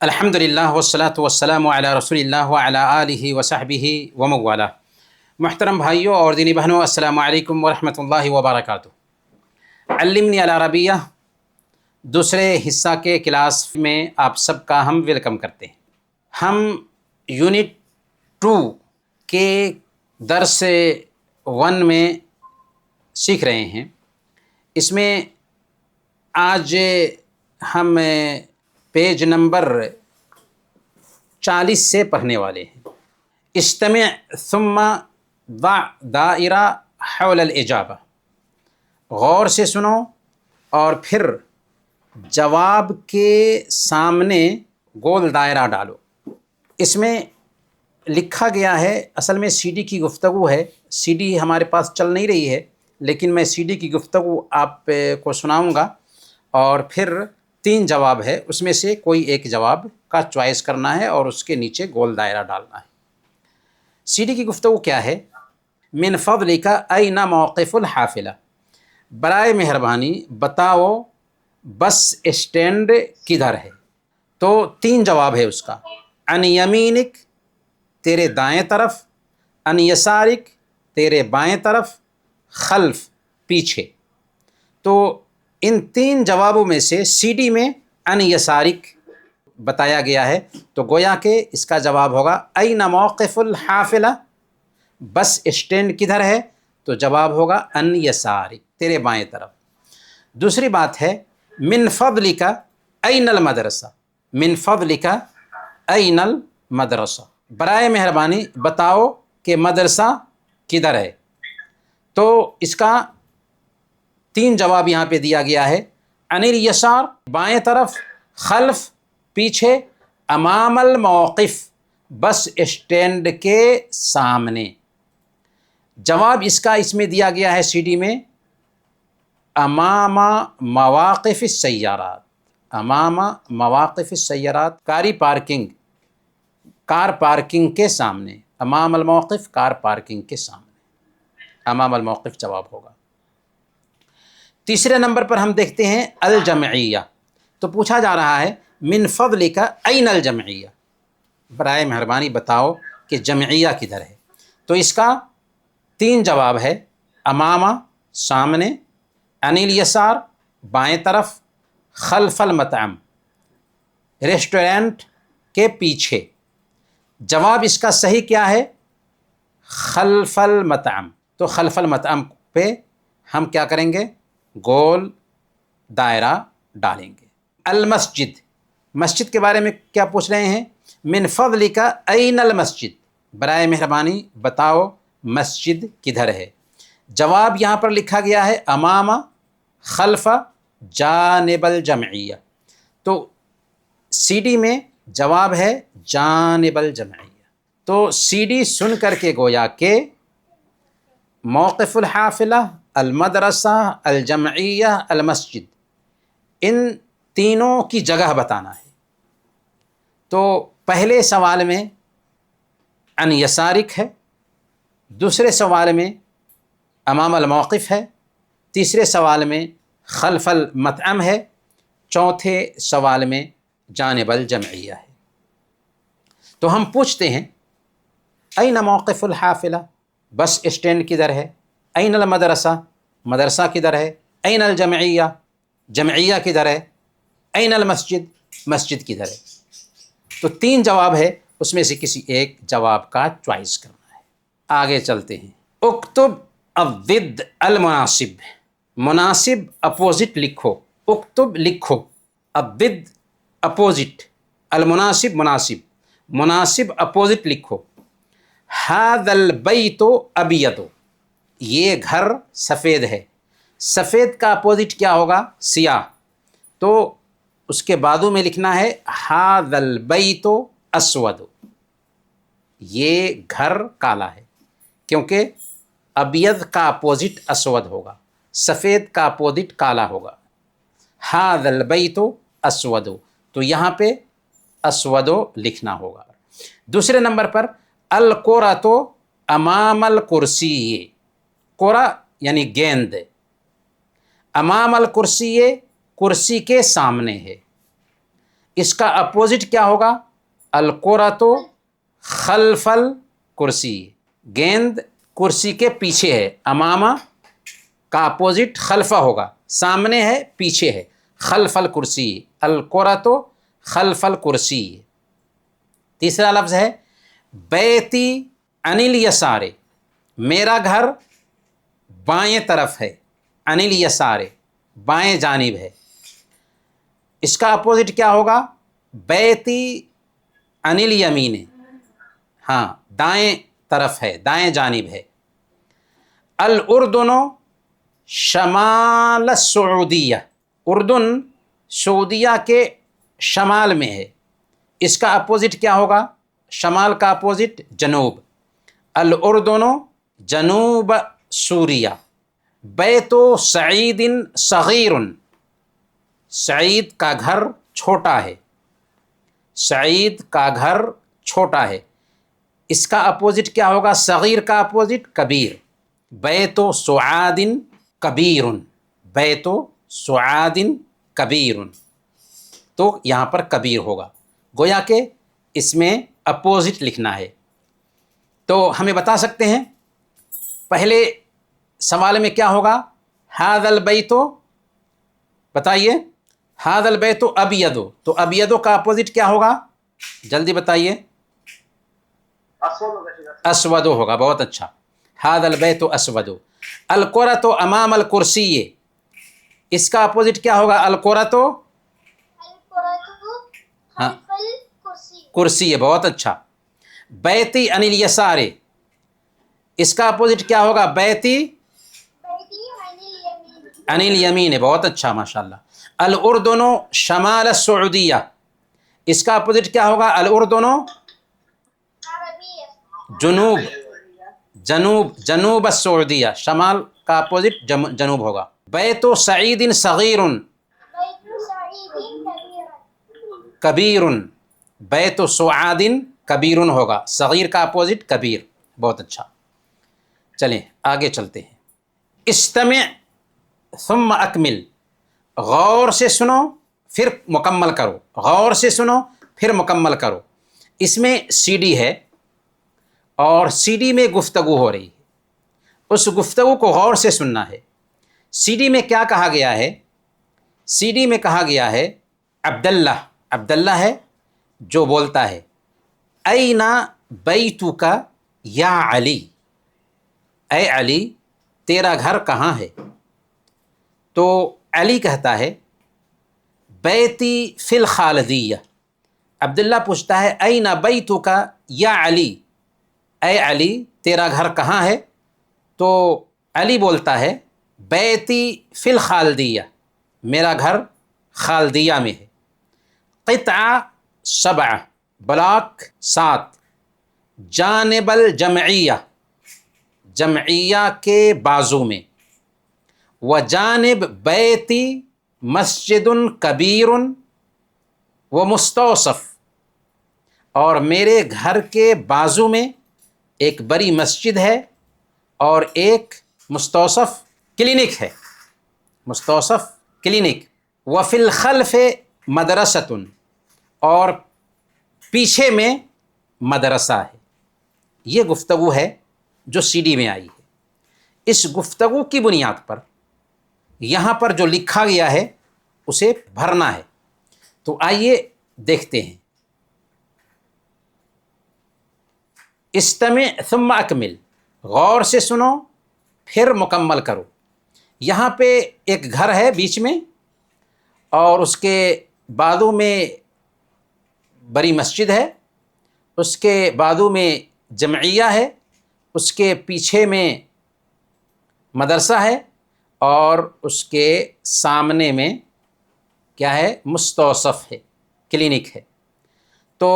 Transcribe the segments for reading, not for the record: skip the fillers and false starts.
الحمدللہ والصلاۃ والسلام علی رسول اللہ وعلی آلہ وصحبہ ومن والہ۔ محترم بھائیوں اور دینی بہنوں، السلام علیکم ورحمۃ اللہ وبرکاتہ۔ علمنی العربیہ دوسرے حصہ کے کلاس میں آپ سب کا ہم ویلکم کرتے ہیں۔ ہم یونٹ 2 کے درس 1 میں سیکھ رہے ہیں۔ اس میں آج ہم پیج نمبر 40 سے پڑھنے والے ہیں۔ استمع ثم ضع دائرہ حول الاجابہ، غور سے سنو اور پھر جواب کے سامنے گول دائرہ ڈالو۔ اس میں لکھا گیا ہے، اصل میں سی ڈی کی گفتگو ہے، سی ڈی ہمارے پاس چل نہیں رہی ہے، لیکن میں سی ڈی کی گفتگو آپ کو سناؤں گا اور پھر 3 جواب ہے، اس میں سے کوئی ایک جواب کا چوائس کرنا ہے اور اس کے نیچے گول دائرہ ڈالنا ہے۔ سی ڈی کی گفتگو کیا ہے؟ من فضلک این موقف الحافلہ، برائے مہربانی بتاؤ بس اسٹینڈ کدھر ہے؟ تو 3 جواب ہے اس کا۔ عن یمینک، تیرے دائیں طرف، عن یسارک، تیرے بائیں طرف، خلف، پیچھے۔ تو ان 3 جوابوں میں سے سی ڈی میں عن یسارک بتایا گیا ہے، تو گویا کہ اس کا جواب ہوگا این موقف الحافلہ، بس اسٹینڈ کدھر ہے؟ تو جواب ہوگا عن یسارک، تیرے بائیں طرف۔ دوسری بات ہے من فضلک این المدرسہ، من فضلک این المدرسہ، برائے مہربانی بتاؤ کہ مدرسہ کدھر ہے؟ تو اس کا 3 جواب یہاں پہ دیا گیا ہے۔ عن الیسار، بائیں طرف، خلف، پیچھے، امام الموقف، بس اسٹینڈ کے سامنے۔ جواب اس کا اس میں دیا گیا ہے سی ڈی میں امام مواقف السیارات، امام مواقف السیارات، کار پارکنگ کے سامنے، امام الموقف کار پارکنگ کے سامنے، امام الموقف جواب ہوگا۔ تیسرے نمبر پر ہم دیکھتے ہیں الجمعیہ، تو پوچھا جا رہا ہے من فضلک این الجمعیہ، برائے مہربانی بتاؤ کہ جمعیہ کدھر ہے؟ تو اس کا 3 جواب ہے، امامہ سامنے، عن الیسار بائیں طرف، خلف المطعم ریسٹورنٹ کے پیچھے۔ جواب اس کا صحیح کیا ہے؟ خلف المطعم۔ تو خلف المطعم پہ ہم کیا کریں گے؟ گول دائرہ ڈالیں گے۔ المسجد، مسجد کے بارے میں کیا پوچھ رہے ہیں؟ من فضلک این المسجد، برائے مہربانی بتاؤ مسجد کدھر ہے؟ جواب یہاں پر لکھا گیا ہے امام، خلف، جانب الجمعیہ، تو سی ڈی میں جواب ہے جانب الجمعیہ۔ تو سی ڈی سن کر کے گویا کہ موقف الحافلہ، المدرسہ، الجمعیہ، المسجد، ان تینوں کی جگہ بتانا ہے۔ تو پہلے سوال میں عن یسارک ہے، دوسرے سوال میں امام الموقف ہے، تیسرے سوال میں خلف المطعم ہے، چوتھے سوال میں جانب الجمعیہ ہے۔ تو ہم پوچھتے ہیں این موقف الحافلہ، بس اسٹینڈ کدھر ہے؟ این المدرسہ، مدرسہ کدھر ہے؟ این الجمعیہ، جمعیہ کدھر ہے؟ این المسجد، مسجد کدھر ہے؟ تو 3 جواب ہے، اس میں سے کسی ایک جواب کا چوائس کرنا ہے۔ آگے چلتے ہیں۔ اکتب الضد المناسب، مناسب اپوزٹ لکھو، اکتب لکھو، الضد اپوزٹ، المناسب مناسب، مناسب اپوزٹ لکھو۔ ھذا البیت ابیض، یہ گھر سفید ہے، سفید کا اپوزٹ کیا ہوگا؟ سیاہ، تو اس کے بعدوں میں لکھنا ہے ھذا البیت اسود، یہ گھر کالا ہے، کیونکہ ابیض کا اپوزٹ اسود ہوگا، سفید کا اپوزٹ کالا ہوگا۔ ھذا البیت اسود، تو یہاں پہ اسود لکھنا ہوگا۔ دوسرے نمبر پر الکرۃ امام الکرسی، کرہ یعنی گیند، امام الکرسی کرسی کے سامنے ہے۔ اس کا اپوزٹ کیا ہوگا؟ الکرۃ خلف الکرسی، گیند کرسی کے پیچھے ہے، امامہ کا اپوزٹ خلفہ ہوگا، سامنے ہے پیچھے ہے، خلف الکرسی، الکرۃ خلف الکرسی۔ تیسرا لفظ ہے بیتی عن الیسار، میرا گھر بائیں طرف ہے، عن الیسار بائیں جانب ہے، اس کا اپوزٹ کیا ہوگا؟ بیتی عن الیمین، ہاں دائیں طرف ہے، دائیں جانب ہے۔ الاردن شمال السعودیہ، اردن سعودیہ کے شمال میں ہے، اس کا اپوزٹ کیا ہوگا؟ شمال کا اپوزٹ جنوب، الاردن جنوب سوریہ۔ بیت سعید صغیر، سعید کا گھر چھوٹا ہے، سعید کا گھر چھوٹا ہے، اس کا اپوزٹ کیا ہوگا؟ صغیر کا اپوزٹ کبیر، بیت سعاد کبیر، بیت سعاد کبیر، تو یہاں پر کبیر ہوگا، گویا کہ اس میں اپوزٹ لکھنا ہے۔ تو ہمیں بتا سکتے ہیں پہلے سوال میں کیا ہوگا؟ ھذا البیت، بتائیے ھذا البیت ابید، تو ابید کا اپوزٹ کیا ہوگا؟ جلدی بتائیے۔ اسود ہوگا، بہت اچھا، ھذا البیت اسود۔ الکرۃ امام الکرسی، اس کا اپوزٹ کیا ہوگا؟ الکرۃ، ہاں کرسی ہے، بہت اچھا۔ بیتی عن الیسار، اس کا اپوزٹ کیا ہوگا؟ بیتی عن الیمین ہے، بہت اچھا ماشاءاللہ۔ الاردن شمال السعودیہ، اس کا اپوزٹ کیا ہوگا؟ الاردن جنوب، جنوب السعودیہ، شمال کا اپوزٹ جنوب ہوگا۔ بیت سعید صغیر کبیر، بیت سعاد کبیر ہوگا، صغیر کا اپوزٹ کبیر، بہت اچھا۔ چلیں آگے چلتے ہیں۔ استمع ثم اکمل، غور سے سنو پھر مکمل کرو، غور سے سنو پھر مکمل کرو۔ اس میں سی ڈی ہے اور سی ڈی میں گفتگو ہو رہی ہے، اس گفتگو کو غور سے سننا ہے۔ سی ڈی میں کیا کہا گیا ہے؟ سی ڈی میں کہا گیا ہے عبداللہ، عبداللہ ہے جو بولتا ہے این بیتک یا علی، اے علی تیرا گھر کہاں ہے؟ تو علی کہتا ہے بیتی فی الخالدیہ، عبداللہ پوچھتا ہے این بیتک یا علی، اے علی تیرا گھر کہاں ہے؟ تو علی بولتا ہے بیتی فی الخالدیہ، میرا گھر خالدیہ میں ہے۔ قطعہ 7، بلاک 7، جانب الجمعیہ، جمعیہ کے بازو میں، وجانب بیتی مسجد کبیر ومستوصف، اور میرے گھر کے بازو میں ایک بڑی مسجد ہے اور ایک مستوصف کلینک ہے، مستوصف کلینک۔ وفی الخلف مدرسۃ، اور پیچھے میں مدرسہ ہے۔ یہ گفتگو ہے جو سی ڈی میں آئی ہے۔ اس گفتگو کی بنیاد پر یہاں پر جو لکھا گیا ہے اسے بھرنا ہے، تو آئیے دیکھتے ہیں۔ استمع ثم اکمل، غور سے سنو پھر مکمل کرو۔ یہاں پہ ایک گھر ہے بیچ میں، اور اس کے بازو میں بڑی مسجد ہے، اس کے بازو میں جمعیہ ہے، اس کے پیچھے میں مدرسہ ہے، اور اس کے سامنے میں کیا ہے؟ مستوصف ہے، کلینک ہے۔ تو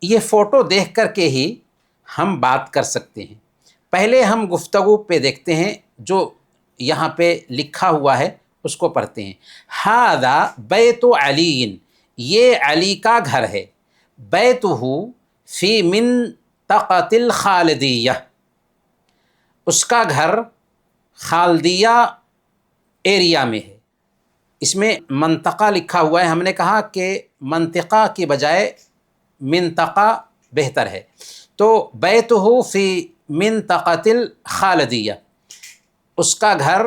یہ فوٹو دیکھ کر کے ہی ہم بات کر سکتے ہیں۔ پہلے ہم گفتگو پہ دیکھتے ہیں، جو یہاں پہ لکھا ہوا ہے اس کو پڑھتے ہیں۔ ھذا بیت علی، یہ علی کا گھر ہے، بیتہ فی منطقۃ الخالدیہ، اس کا گھر خالدیہ ایریا میں ہے، اس میں منطقہ لکھا ہوا ہے، ہم نے کہا کہ منطقہ کی بجائے منطقہ بہتر ہے، تو بیتہ فی منطقۃ الخالدیہ، اس کا گھر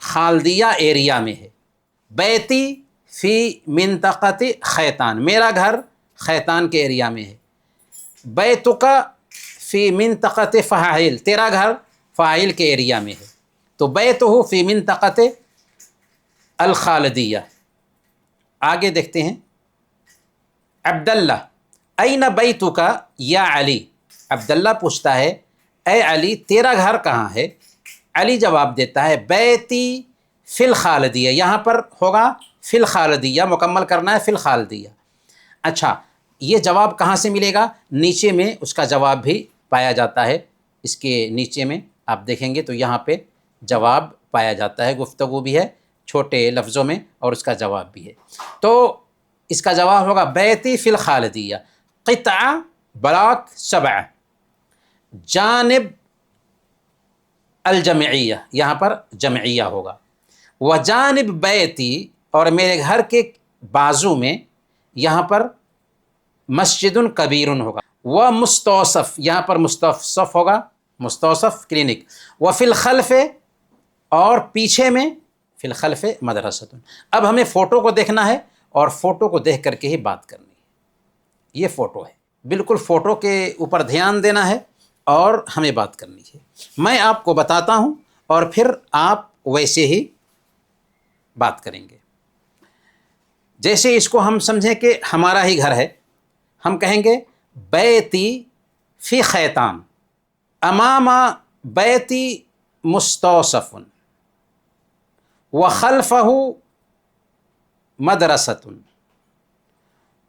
خالدیہ ایریا میں ہے۔ بیتی فی منطقۃ خیتان، میرا گھر خیتان کے ایریا میں ہے۔ بیتک فی منطقۃ فحائل، تیرا گھر فحائل کے ایریا میں ہے، تو بیتہ فی منطقۃ الخالدیہ۔ آگے دیکھتے ہیں، عبداللہ این بیتک یا علی، عبداللہ پوچھتا ہے اے علی تیرا گھر کہاں ہے؟ علی جواب دیتا ہے بیتی فی الخالدیہ، یہاں پر ہوگا فی الخالدیہ، مکمل کرنا ہے فی الخالدیہ۔ اچھا، یہ جواب کہاں سے ملے گا؟ نیچے میں اس کا جواب بھی پایا جاتا ہے، اس کے نیچے میں آپ دیکھیں گے تو یہاں پہ جواب پایا جاتا ہے، گفتگو بھی ہے چھوٹے لفظوں میں اور اس کا جواب بھی ہے۔ تو اس کا جواب ہوگا بیتی فی الخالدیہ، قطعہ بلاک 7، جانب الجمعیہ، یہاں پر جمعیہ ہوگا، وجانب بیتی، اور میرے گھر کے بازو میں یہاں پر مسجد کبیر ہوگا، و مستوصف، یہاں پر مستوصف ہوگا، مستوصف کلینک، و فی الخلف، اور پیچھے میں فی الخلف مدرسۃ۔ اب ہمیں فوٹو کو دیکھنا ہے اور فوٹو کو دیکھ کر کے ہی بات کرنی ہے۔ یہ فوٹو ہے، بالکل فوٹو کے اوپر دھیان دینا ہے اور ہمیں بات کرنی ہے۔ میں آپ کو بتاتا ہوں اور پھر آپ ویسے ہی بات کریں گے۔ جیسے اس کو ہم سمجھیں کہ ہمارا ہی گھر ہے، ہم کہیں گے بیتی فی خیتان، امام بیتی مستوصف، وخلفہ مدرسۃ،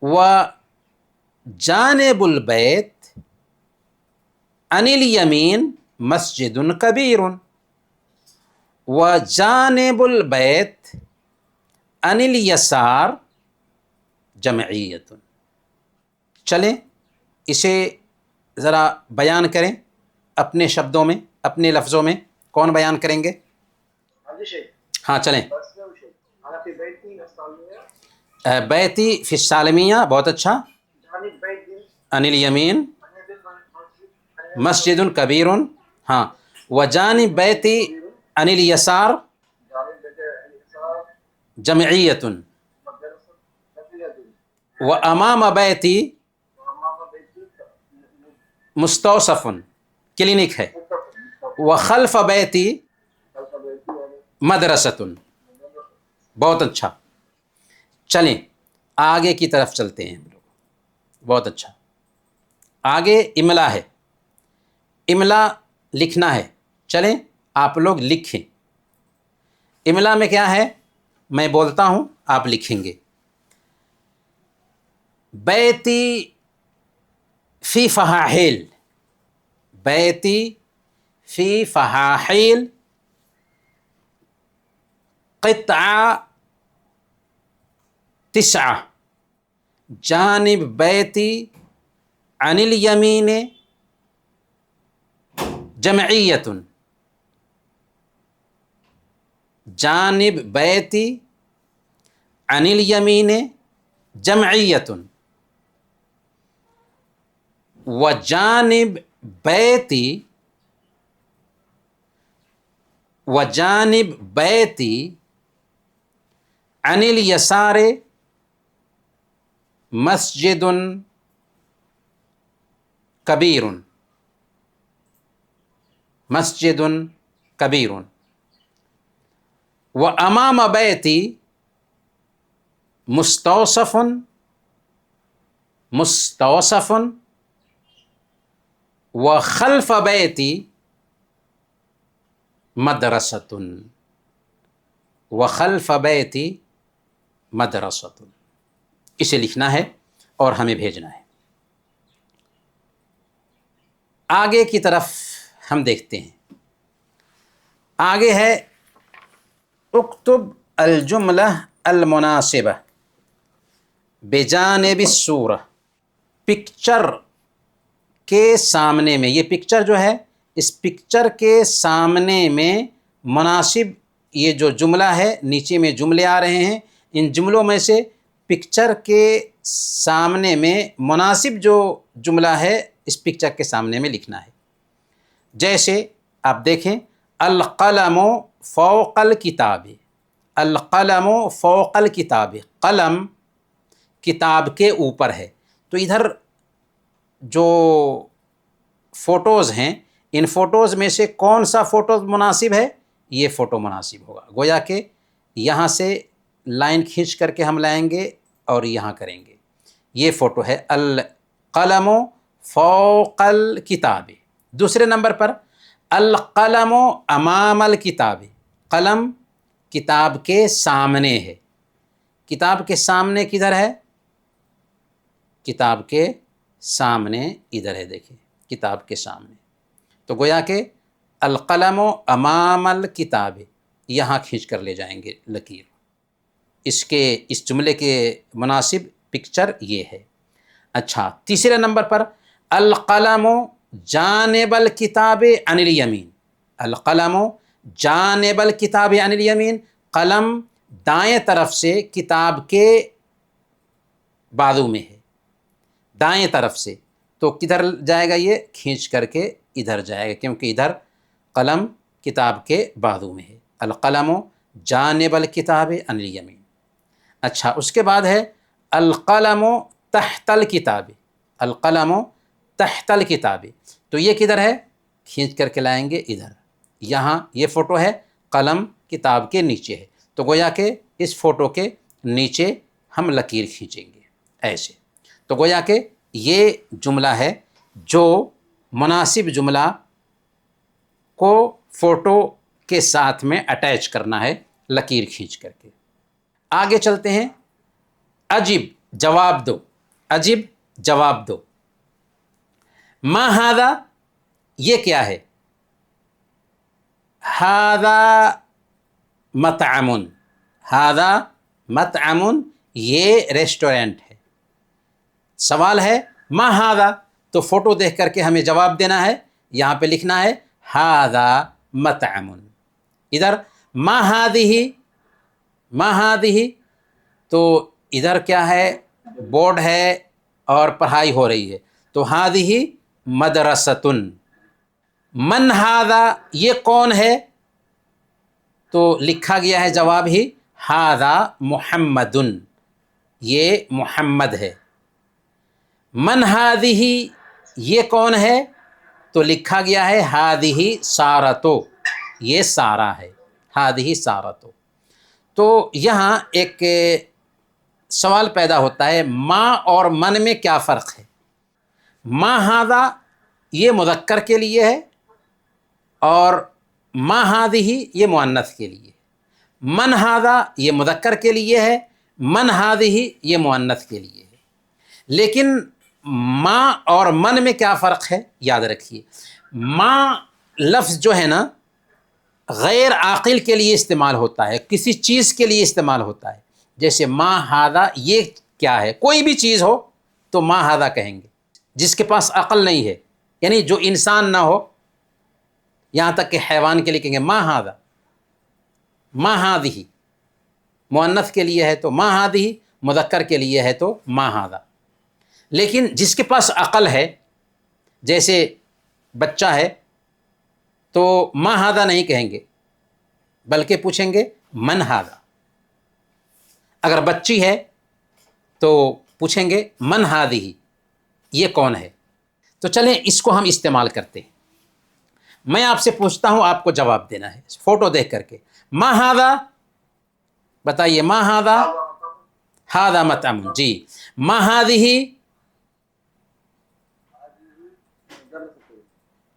وجانب البیت عن الیمین مسجد کبیر، وجانب البیت عن الیسار جمعیت۔ چلیں اسے ذرا بیان کریں اپنے شبدوں میں، اپنے لفظوں میں، کون بیان کریں گے؟ ہاں چلیں۔ بیتی فی السالمیہ، بہت اچھا، عن الیمین مسجد کبیر، ہاں، وجانب بیتی عن الیسار جمعیت، وامام بیتی مستوصف کلینک ہے، وخلف بیتی مدرسۃ۔ بہت اچھا، چلیں آگے کی طرف چلتے ہیں ہم لوگ۔ بہت اچھا، آگے املا ہے، املا لکھنا ہے، چلیں آپ لوگ لکھیں۔ املا میں کیا ہے؟ میں بولتا ہوں آپ لکھیں گے۔ بیتی فی فحاحل، بیتی فی فحاحل، قطعہ 9، جانب بیتی عن الیمین جمعیت، جانب بیتی عن الیمین جمعیت، وجانب بیتی، وجانب بیتی عن الیسار مسجد کبیر، مسجد کبیر، وامام بیتی مستوصف، مستوصف، وخلف بیتی مدرسۃ، وخلف بیتی مدرسۃ۔ اسے لکھنا ہے اور ہمیں بھیجنا ہے۔ آگے کی طرف ہم دیکھتے ہیں، آگے ہے اکتب الجملہ المناسبہ بجانب الصورہ، پکچر کے سامنے میں، یہ پکچر جو ہے اس پکچر کے سامنے میں مناسب یہ جو جملہ ہے نیچے میں جملے آ رہے ہیں، ان جملوں میں سے پکچر کے سامنے میں مناسب جو جملہ ہے اس پکچر کے سامنے میں لکھنا ہے۔ جیسے آپ دیکھیں، القلم فوق الکتاب، القلم فوق الکتاب، قلم کتاب کے اوپر ہے۔ تو ادھر جو فوٹوز ہیں، ان فوٹوز میں سے کون سا فوٹو مناسب ہے؟ یہ فوٹو مناسب ہوگا۔ گویا کہ یہاں سے لائن کھینچ کر کے ہم لائیں گے اور یہاں کریں گے۔ یہ فوٹو ہے القلم فوق الکتاب۔ دوسرے نمبر پر القلم امام الکتاب، قلم کتاب کے سامنے ہے۔ کتاب کے سامنے کدھر ہے؟ کتاب کے سامنے ادھر ہے، دیکھیں کتاب کے سامنے۔ تو گویا کہ القلم امام الکتاب، یہاں کھینچ کر لے جائیں گے لکیر۔ اس جملے کے مناسب پکچر یہ ہے۔ اچھا، تیسرے نمبر پر القلم جانب الکتاب عن الیمین، القلم جانب الکتاب عن الیمین، قلم دائیں طرف سے کتاب کے بازو میں ہے، دائیں طرف سے۔ تو کدھر جائے گا؟ یہ کھینچ کر کے ادھر جائے گا، کیونکہ ادھر قلم کتاب کے بازو میں ہے۔ القلم جانب الکتاب عن الیمین۔ اچھا، اس کے بعد ہے القلم تحت الکتاب، القلم تحت الکتاب۔ تو یہ کدھر ہے؟ کھینچ کر کے لائیں گے ادھر، یہاں یہ فوٹو ہے، قلم کتاب کے نیچے ہے۔ تو گویا کہ اس فوٹو کے نیچے ہم لکیر کھینچیں گے ایسے۔ تو گویا کہ یہ جملہ ہے جو مناسب جملہ کو فوٹو کے ساتھ میں اٹیچ کرنا ہے لکیر کھینچ کر کے۔ آگے چلتے ہیں، اجب جواب دو، اجب جواب دو۔ ما ھذا، یہ کیا ہے؟ ھذا مطعم، ھذا مطعم، یہ ریسٹورینٹ ہے۔ سوال ہے ما ھذا، تو فوٹو دیکھ کر کے ہمیں جواب دینا ہے۔ یہاں پہ لکھنا ہے ھذا مطعم۔ ادھر ما ھذہ، ما ھذہ، تو ادھر کیا ہے؟ بورڈ ہے اور پڑھائی ہو رہی ہے، تو ھذہ مدرسۃ۔ من ھذا، یہ کون ہے؟ تو لکھا گیا ہے جواب ہی ھذا محمد، یہ محمد ہے۔ من ھذہ، یہ کون ہے؟ تو لکھا گیا ہے ھذہ سارۃ، یہ سارہ ہے، ھذہ سارۃ۔ تو یہاں ایک سوال پیدا ہوتا ہے، ما اور من میں کیا فرق ہے؟ ما ھذا یہ مذکر کے لیے ہے اور ما ھذہ یہ مؤنث کے لیے ہے۔ من ھذا یہ مذکر کے لیے ہے، من ھذہ یہ مؤنث کے لیے ہے۔ لیکن ما اور من میں کیا فرق ہے؟ یاد رکھیے، ما لفظ جو ہے نا غیر عاقل کے لیے استعمال ہوتا ہے، کسی چیز کے لیے استعمال ہوتا ہے۔ جیسے ما ھذا، یہ کیا ہے؟ کوئی بھی چیز ہو تو ما ھذا کہیں گے۔ جس کے پاس عقل نہیں ہے، یعنی جو انسان نہ ہو، یہاں تک کہ حیوان کے لیے کہیں گے ما ھذا، ما ھذہ مؤنث کے لیے ہے تو ما ھذہ، مذکر کے لیے ہے تو ما ھذا۔ لیکن جس کے پاس عقل ہے، جیسے بچہ ہے، تو ما ھذا نہیں کہیں گے، بلکہ پوچھیں گے من ھذا۔ اگر بچی ہے تو پوچھیں گے من ھذہ، یہ کون ہے؟ تو چلیں اس کو ہم استعمال کرتے ہیں۔ میں آپ سے پوچھتا ہوں، آپ کو جواب دینا ہے فوٹو دیکھ کر کے۔ ما ھذا، بتائیے ما ھذا، ھذا مطعم، جی۔ ما ھذہ،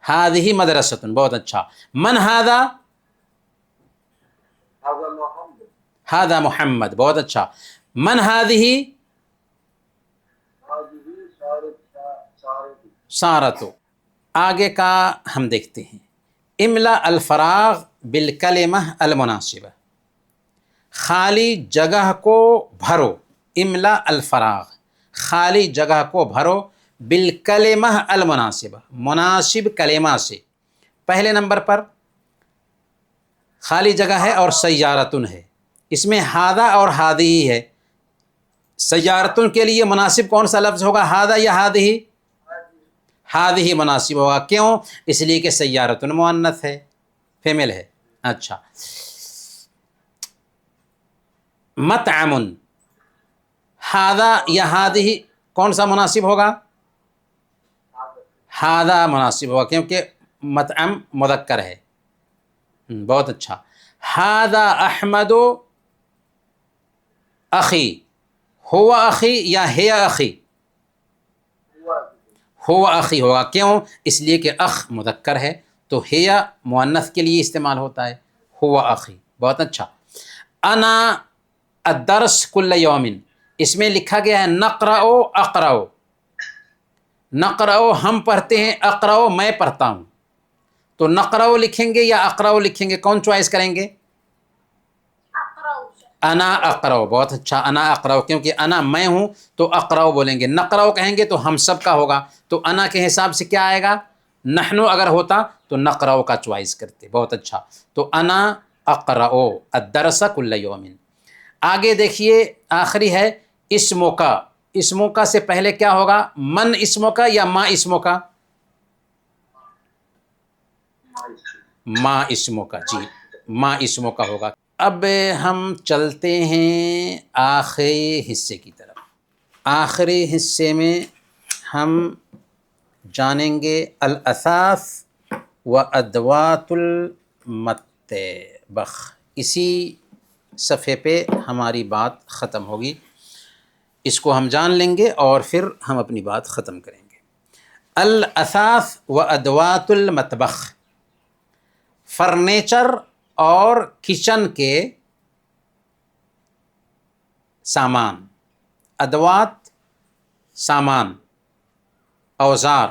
ھذہ مدرسۃ، بہت اچھا۔ من ھذا، ھذا محمد، بہت اچھا۔ من ھذہ، سارۃ۔ آگے کا ہم دیکھتے ہیں، املا الفراغ بالکلمہ المناسبہ، خالی جگہ کو بھرو۔ املا الفراغ، خالی جگہ کو بھرو، بالکلمہ المناسبہ، مناسب کلمہ سے۔ پہلے نمبر پر خالی جگہ ہے اور سیارتن ہے، اس میں ہادہ اور ہادی ہے۔ سیارتن کے لیے مناسب کون سا لفظ ہوگا، ہادہ یا ہادی؟ ہادی مناسب ہوگا، کیوں؟ اس لیے کہ سیارتن مؤنث ہے، فیمیل ہے۔ اچھا، مطعم، ہادہ یا ہادی کون سا مناسب ہوگا؟ ہادہ مناسب ہوگا، کیونکہ مطعم مذکر ہے۔ بہت اچھا، ہادہ احمد اخی، ہوا اخی یا ہے اخی؟ ہوا اخی ہوگا، کیوں؟ اس لیے کہ اخ مذکر ہے تو ہے مؤنث کے لیے استعمال ہوتا ہے، ہوا اخی۔ بہت اچھا، انا الدرس کل یوم، اس میں لکھا گیا ہے نقرأ اقرأ، نقرأ ہم پڑھتے ہیں، اقرأ میں پڑھتا ہوں، تو نقرأ لکھیں گے یا اقرأ لکھیں گے، کون چوائس کریں گے؟ انا اقرأ۔ بہت اچھا، انا اقرأ، کیونکہ انا میں ہوں تو اقرأ بولیں گے، نقرأ کہیں گے تو ہم سب کا ہوگا، تو انا کے حساب سے کیا آئے گا؟ نحنو اگر ہوتا تو نقرأ کا چوائس کرتے۔ بہت اچھا، تو انا اقرأ الدرس کل یوم۔ آگے دیکھیے، آخری ہے اسمو کا، اسمو کا سے پہلے کیا ہوگا؟ من اسمو کا یا ما اسمو کا؟ ما اسمو کا، جی ما اسمو کا ہوگا۔ اب ہم چلتے ہیں آخری حصے کی طرف۔ آخری حصے میں ہم جانیں گے الاثاث و ادوات المطبخ۔ اسی صفحے پہ ہماری بات ختم ہوگی، اس کو ہم جان لیں گے اور پھر ہم اپنی بات ختم کریں گے۔ الاثاث و ادوات المطبخ، فرنیچر اور کچن کے سامان، ادوات سامان، اوزار،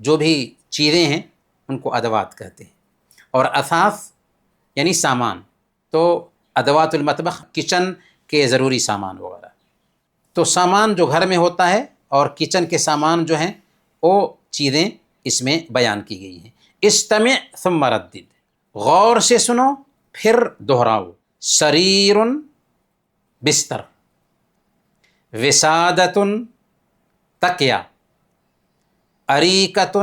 جو بھی چیزیں ہیں ان کو ادوات کہتے ہیں، اور اثاث یعنی سامان، تو ادوات المطبخ کچن کے ضروری سامان وغیرہ، تو سامان جو گھر میں ہوتا ہے اور کچن کے سامان جو ہیں وہ چیزیں اس میں بیان کی گئی ہیں۔ استمع ثم ردد، غور سے سنو پھر دہراؤ۔ سریر بستر، وسادۃ تکیہ، اریکۃ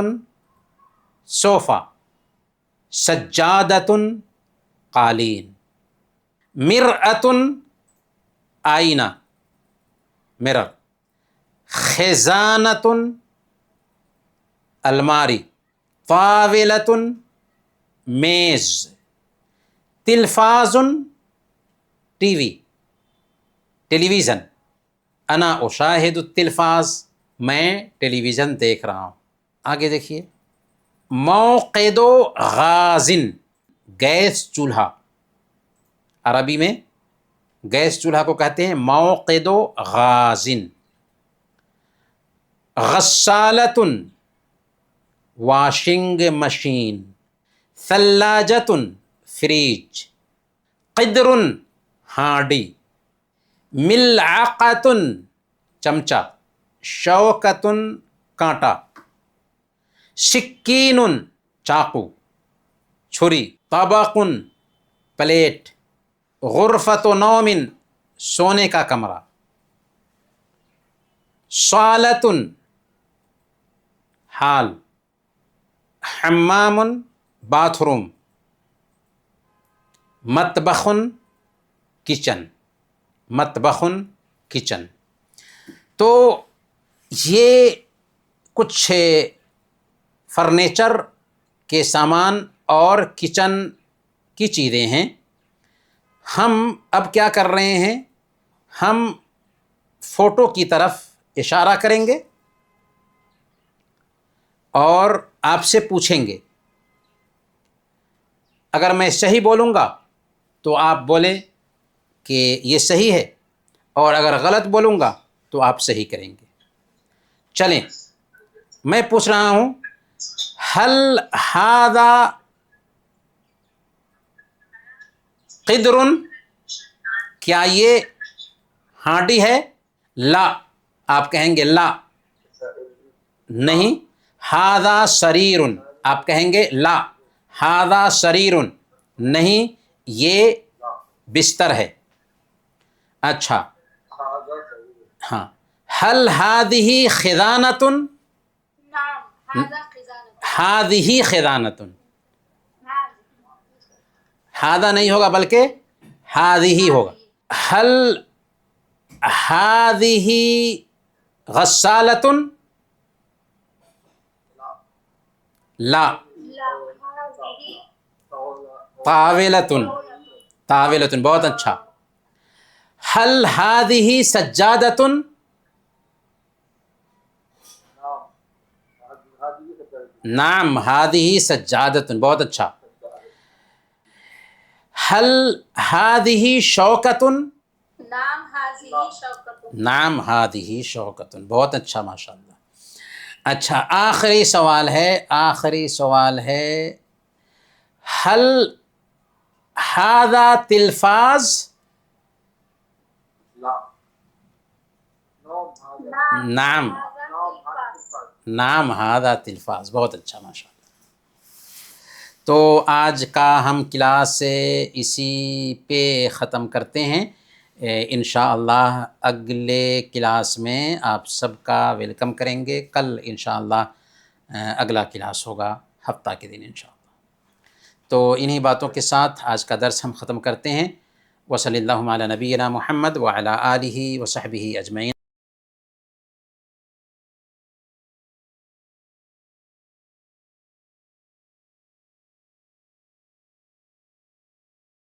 صوفہ، سجادۃ قالین، مرآۃ آئینہ مرر، خزانۃ الماری، طاولۃ میز، تلفاز ٹی وی ٹیلی ویژن، انا اشاہد التلفاز، میں ٹیلی ویژن دیکھ رہا ہوں۔ آگے دیکھیے، موقد غازن، گیس چولہا، عربی میں گیس چولہا کو کہتے ہیں موقد غازن۔ غسالۃ واشنگ مشین، ثلاجۃ فریج، قدر ہانڈی، ملعقۃ چمچہ، شوکۃ کانٹا، سکین چاقو، چھری، طبق پلیٹ، غرفۃ نوم سونے کا کمرہ، صالۃ ہال، حمام باتھ روم، مطبخ کچن، مطبخ کچن۔ تو یہ کچھ فرنیچر کے سامان اور کچن کی چیزیں ہیں۔ ہم اب کیا کر رہے ہیں، ہم فوٹو کی طرف اشارہ کریں گے اور آپ سے پوچھیں گے، اگر میں صحیح بولوں گا تو آپ بولیں کہ یہ صحیح ہے، اور اگر غلط بولوں گا تو آپ صحیح کریں گے۔ چلیں، میں پوچھ رہا ہوں، هل هذا قدر، کیا یہ ہانڈی ہے؟ لا، آپ کہیں گے لا، نہیں۔ هذا سریر، آپ کہیں گے لا، هذا سریر، نہیں، یہ بستر ہے. اچھا ہاں، هل هذه خزانة؟ نعم هذا خزانة. هذه خزانة. هذا نہیں ہوگا بلکہ هذه ہوگا. هل هذه غسالة؟ لا. لا هذه طاولة. طاولة، بہت اچھا. هل هذه سجادة؟ نعم هذه سجادة، بہت اچھا. هل هذه شوكة؟ نعم هذه شوكة. نعم هذه شوكة، بہت اچھا ماشاء اللہ. اچھا آخری سوال ہے هل هذا تلفاز؟ نعم نعم هذا تلفاز، بہت اچھا ماشاء اللہ. تو آج کا ہم کلاس اسی پہ ختم کرتے ہیں. انشاءاللہ اگلے کلاس میں آپ سب کا ویلکم کریں گے. کل انشاءاللہ اگلا کلاس ہوگا ہفتہ کے دن انشاءاللہ. تو انہی باتوں کے ساتھ آج کا درس ہم ختم کرتے ہیں. وصلی اللہ علی نبینا محمد وعلی آلہ وصحبہ اجمعین.